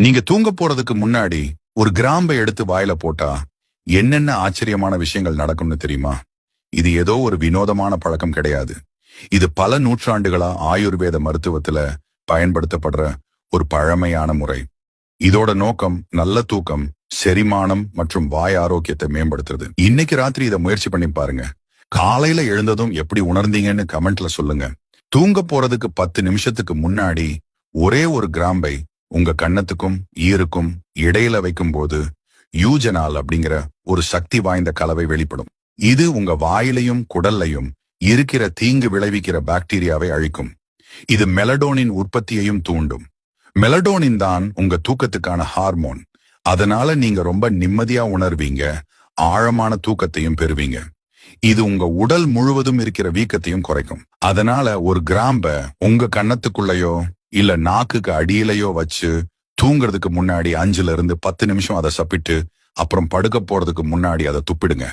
நீங்க தூங்க போறதுக்கு முன்னாடி ஒரு கிராம்பை எடுத்து வாயில போட்டா என்னென்ன ஆச்சரியமான விஷயங்கள் நடக்கும்னு தெரியுமா? இது ஏதோ ஒரு வினோதமான பழக்கம் கிடையாது. இது பல நூற்றாண்டுகளா ஆயுர்வேத மருத்துவத்துல பயன்படுத்தப்படுற ஒரு பழமையான முறை. இதோட நோக்கம் நல்ல தூக்கம், செரிமானம் மற்றும் வாய் ஆரோக்கியத்தை மேம்படுத்துறது. இன்னைக்கு ராத்திரி இதை முயற்சி பண்ணி பாருங்க. காலையில எழுந்ததும் எப்படி உணர்ந்தீங்கன்னு கமெண்ட்ல சொல்லுங்க. தூங்க போறதுக்கு 10 நிமிஷத்துக்கு முன்னாடி ஒரே ஒரு கிராம்பை உங்க கன்னத்துக்கும் ஈருக்கும் இடையில வைக்கும் போது யூஜனால் அப்படிங்கிற ஒரு சக்தி வாய்ந்த கலவை வெளிப்படும். இது உங்க வாயிலையும் குடல்லையும் இருக்கிற தீங்கு விளைவிக்கிற பாக்டீரியாவை அழிக்கும். இது மெலடோனின் உற்பத்தியையும் தூண்டும். மெலடோனின் தான் உங்க தூக்கத்துக்கான ஹார்மோன். அதனால நீங்க ரொம்ப நிம்மதியா உணர்வீங்க, ஆழமான தூக்கத்தையும் பெறுவீங்க. இது உங்க உடல் முழுவதும் இருக்கிற வீக்கத்தையும் குறைக்கும். அதனால ஒரு கிராம்ப உங்க கன்னத்துக்குள்ளயோ இல்ல நாக்குக்கு அடியிலையோ வச்சு தூங்குறதுக்கு முன்னாடி 5ல இருந்து 10 நிமிஷம் அதை சப்பிட்டு அப்புறம் படுக்க போறதுக்கு முன்னாடி அதை துப்பிடுங்க.